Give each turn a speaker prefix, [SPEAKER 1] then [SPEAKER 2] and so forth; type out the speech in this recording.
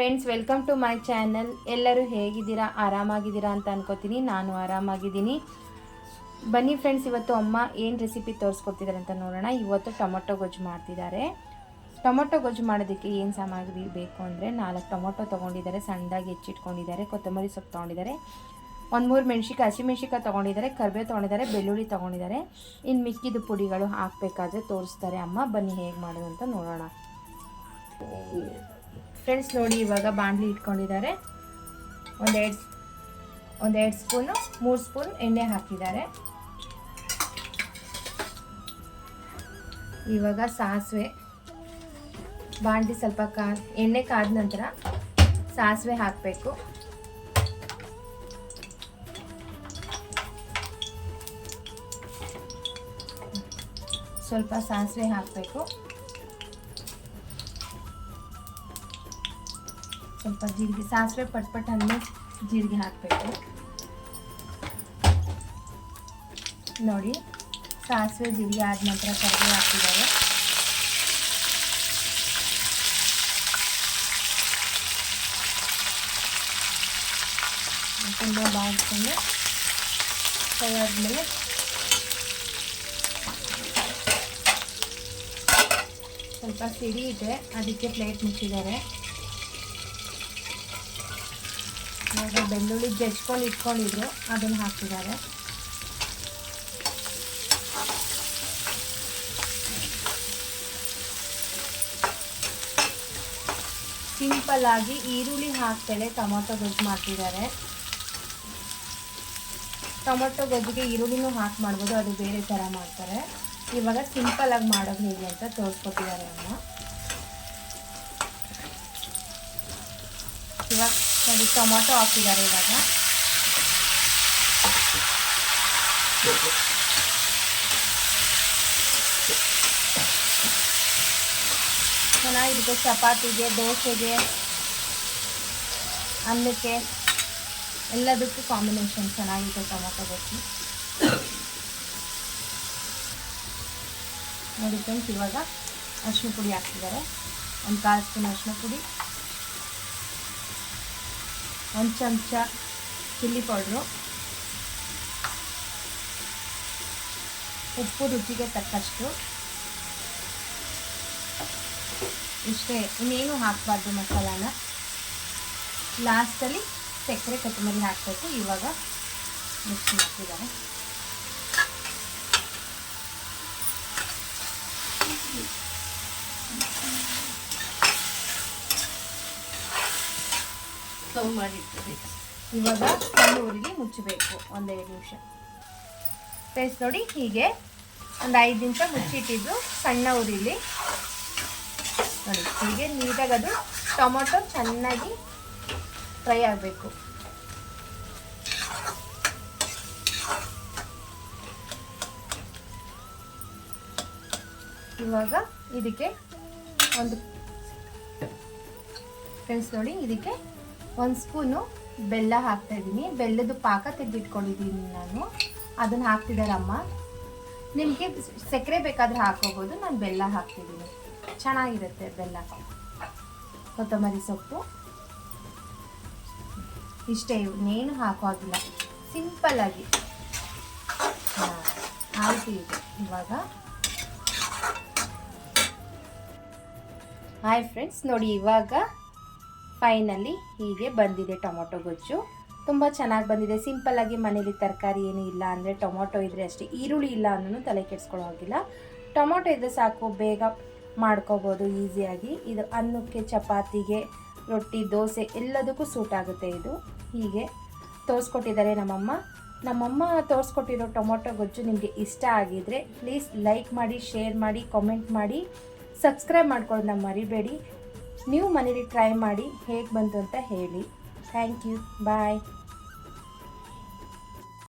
[SPEAKER 1] Friends, welcome to my channel. ಎಲ್ಲರೂ ಹೇಗಿದ್ದೀರಾ? ಆರಾಮಾಗಿದ್ದೀರಾ ಅಂತ ಅನ್ಕೋತೀನಿ. ನಾನು ಆರಾಮಾಗಿದ್ದೀನಿ. ಬನ್ನಿ ಫ್ರೆಂಡ್ಸ್, ಇವತ್ತು ಅಮ್ಮ ಏನು ರೆಸಿಪಿ ತೋರಿಸ್ಕೊಡ್ತಿದ್ದಾರೆ ಅಂತ ನೋಡೋಣ. ಇವತ್ತು ಟೊಮೊಟೊ ಗೊಜ್ಜು ಮಾಡ್ತಿದ್ದಾರೆ. ಟೊಮೊಟೊ ಗೊಜ್ಜು ಮಾಡೋದಕ್ಕೆ ಏನು ಸಾಮಗ್ರಿ ಬೇಕು ಅಂದರೆ 4 ಟೊಮೊಟೊ ತೊಗೊಂಡಿದ್ದಾರೆ, ಸಣ್ಣದಾಗಿ ಹೆಚ್ಚಿಟ್ಕೊಂಡಿದ್ದಾರೆ, ಕೊತ್ತಂಬರಿ ಸೊಪ್ಪು ತೊಗೊಂಡಿದ್ದಾರೆ, 1-3 ಮೆಣಸಿಕಾಯಿ, ಹಸಿಮೆಣಸಿಕಾಯಿ ತೊಗೊಂಡಿದ್ದಾರೆ, ಕರಿಬೇವು ತೊಗೊಂಡಿದ್ದಾರೆ, ಬೆಳ್ಳುಳ್ಳಿ ತೊಗೊಂಡಿದ್ದಾರೆ. ಇನ್ನು ಮಿಕ್ಕಿದ ಪುಡಿಗಳು ಹಾಕಬೇಕಾದ್ರೆ ತೋರಿಸ್ತಾರೆ ಅಮ್ಮ. ಬನ್ನಿ ಹೇಗೆ ಮಾಡೋದು ಅಂತ ನೋಡೋಣ. ಫ್ರೆಂಡ್ಸ್ ನೋಡಿ, ಇವಾಗ ಬಾಣಲಿ ಇಟ್ಕೊಂಡಿದ್ದಾರೆ. ಒಂದೆರಡು ಸ್ಪೂನು 3 ಸ್ಪೂನ್ ಎಣ್ಣೆ ಹಾಕಿದ್ದಾರೆ. ಇವಾಗ ಸಾಸಿವೆ, ಬಾಣಲಿ ಸ್ವಲ್ಪ ಎಣ್ಣೆ ಕಾದ ನಂತರ ಸಾಸಿವೆ ಹಾಕಬೇಕು. ಸ್ವಲ್ಪ ಸಾಸಿವೆ ಹಾಕಬೇಕು. ಸ್ವಲ್ಪ ಜೀರಿಗೆ, ಸಾಸಿವೆ ಪಟ್ಪಟ್ ಹಣ್ಣು ಜೀರಿಗೆ ಹಾಕಬೇಕು. ನೋಡಿ, ಸಾಸಿವೆ ಜೀರಿಗೆ ಆದ ನಂತರ ಕರಿಬೇವು ಹಾಕಿದ್ದಾರೆ. ತುಂಬ ಬಾಡಿಸ್ಕೊಂಡು ಫ್ರೈ ಆದಮೇಲೆ ಸ್ವಲ್ಪ ಸಿಡಿ ಇದೆ, ಅದಕ್ಕೆ ಪ್ಲೇಟ್ ಮುಚ್ಚಿದ್ದಾರೆ. ಇವಾಗ ಬೆಳ್ಳುಳ್ಳಿ ಜಜ್ಕೊಂಡು ಇಟ್ಕೊಂಡಿದ್ರು, ಅದನ್ನು ಹಾಕಿದ್ದಾರೆ. ಸಿಂಪಲ್ ಆಗಿ ಈರುಳ್ಳಿ ಹಾಕ್ತೇನೆ ಟೊಮೊಟೊ ಗೊಜ್ಜು ಮಾಡ್ತಿದ್ದಾರೆ. ಟೊಮೊಟೊ ಗೊಜ್ಜಿಗೆ ಈರುಳ್ಳಿನೂ ಹಾಕಿ ಮಾಡ್ಬೋದು, ಅದು ಬೇರೆ ಥರ ಮಾಡ್ತಾರೆ. ಇವಾಗ ಸಿಂಪಲ್ ಆಗಿ ಮಾಡೋದು ಹೇಗೆ ಅಂತ ತೋರಿಸ್ಕೊಟ್ಟಿದ್ದಾರೆ ಅಮ್ಮ. ಇವಾಗ ನೋಡಿ, ಟೊಮೊಟೊ ಹಾಕಿದ್ದಾರೆ. ಇವಾಗ ಚೆನ್ನಾಗಿರುತ್ತೆ. ಚಪಾತಿಗೆ, ದೋಸೆಗೆ, ಅನ್ನಕ್ಕೆ ಎಲ್ಲದಕ್ಕೂ ಕಾಂಬಿನೇಷನ್ ಚೆನ್ನಾಗಿದೆ ಟೊಮೊಟೊ ಗೊಜ್ಜು. ನೋಡಿ ಫ್ರೆಂಡ್ಸ್, ಇವಾಗ ಅರಿಶಿನ ಪುಡಿ ಹಾಕ್ತಿದ್ದಾರೆ. 1/4 ಸ್ಪೂನ್ ಅರಿಶಿನ ಪುಡಿ, 1 ಚಮಚ ಚಿಲ್ಲಿ ಪೌಡ್ರು, ಉಪ್ಪು ರುಚಿಗೆ ತಕ್ಕಷ್ಟು. ಇಷ್ಟೇ, ಇನ್ನೇನು ಹಾಕಬಾರ್ದು ಮಸಾಲಾನ. ಲಾಸ್ಟಲ್ಲಿ ಸಕ್ಕರೆ, ಕೊತ್ತಂಬರಿ ಹಾಕಬೇಕು. ಇವಾಗ ಮಿಕ್ಸ್ ಮಾಡ್ತಿದ್ದಾರೆ. ಇವಾಗ ಸಣ್ಣ ಉರಿಲಿ ಮುಚ್ಚಬೇಕು 1-2 ನಿಮಿಷ. ಫ್ರೆಂಡ್ಸ್ ನೋಡಿ, ಹೀಗೆ ಒಂದು 5 ನಿಮಿಷ ಮುಚ್ಚಿಟ್ಟಿದ್ದು ಸಣ್ಣ ಉರಿಲಿ. ನೋಡಿ, ಹೀಗೆ ನೀಟಾಗಿ ಅದು ಟೊಮೊಟೊ ಚೆನ್ನಾಗಿ ಫ್ರೈ ಆಗಬೇಕು. ಇವಾಗ ಇದಕ್ಕೆ ಫ್ರೆಂಡ್ಸ್ ನೋಡಿ, ಇದಕ್ಕೆ 1 ಸ್ಪೂನು ಬೆಲ್ಲ ಹಾಕ್ತಾ ಇದ್ದೀನಿ. ಬೆಲ್ಲದ ಪಾಕ ತೆಗೆದಿಟ್ಕೊಂಡಿದ್ದೀನಿ ನಾನು, ಅದನ್ನು ಹಾಕ್ತಿದ್ದಾರೆ ಅಮ್ಮ. ನಿಮಗೆ ಸಕ್ಕರೆ ಬೇಕಾದರೆ ಹಾಕೋಬೋದು, ನಾನು ಬೆಲ್ಲ ಹಾಕ್ತಿದ್ದೀನಿ, ಚೆನ್ನಾಗಿರುತ್ತೆ ಬೆಲ್ಲ. ಕೊತ್ತಂಬರಿ ಸೊಪ್ಪು ಇಷ್ಟೇ, ಇನ್ನೇನು ಹಾಕೋಗಿಲ್ಲ, ಸಿಂಪಲ್ಲಾಗಿ ಆಯಿತು. ಇದೆ ಇವಾಗ. ಹಾಯ್ ಫ್ರೆಂಡ್ಸ್ ನೋಡಿ, ಇವಾಗ ಫೈನಲಿ ಹೀಗೆ ಬಂದಿದೆ ಟೊಮೊಟೊ ಗೊಜ್ಜು. ತುಂಬ ಚೆನ್ನಾಗಿ ಬಂದಿದೆ. ಸಿಂಪಲ್ಲಾಗಿ ಮನೇಲಿ ತರಕಾರಿ ಏನೂ ಇಲ್ಲ ಅಂದರೆ ಟೊಮೊಟೊ ಇದ್ದರೆ ಅಷ್ಟೇ, ಈರುಳ್ಳಿ ಇಲ್ಲ ಅನ್ನೂ ತಲೆ ಕೆಡಿಸ್ಕೊಳ್ಳೋ ಹಾಗಿಲ್ಲ. ಟೊಮೊಟೊ ಇದ್ದರೆ ಸಾಕು, ಬೇಗ ಮಾಡ್ಕೋಬೋದು ಈಸಿಯಾಗಿ. ಇದು ಅನ್ನಕ್ಕೆ, ಚಪಾತಿಗೆ, ರೊಟ್ಟಿ, ದೋಸೆ ಎಲ್ಲದಕ್ಕೂ ಸೂಟ್ ಆಗುತ್ತೆ ಇದು. ಹೀಗೆ ತೋರಿಸ್ಕೊಟ್ಟಿದ್ದಾರೆ ನಮ್ಮಮ್ಮ ತೋರಿಸ್ಕೊಟ್ಟಿರೋ ಟೊಮೊಟೊ ಗೊಜ್ಜು ನಿಮಗೆ ಇಷ್ಟ ಆಗಿದರೆ ಪ್ಲೀಸ್ ಲೈಕ್ ಮಾಡಿ, ಶೇರ್ ಮಾಡಿ, ಕಾಮೆಂಟ್ ಮಾಡಿ, ಸಬ್ಸ್ಕ್ರೈಬ್ ಮಾಡ್ಕೊಳ್ಳೋದನ್ನ ಮರಿಬೇಡಿ. ನೀವು ಮನೇಲಿ ಟ್ರೈ ಮಾಡಿ ಹೇಗೆ ಬಂತು ಅಂತ ಹೇಳಿ. Thank you, bye.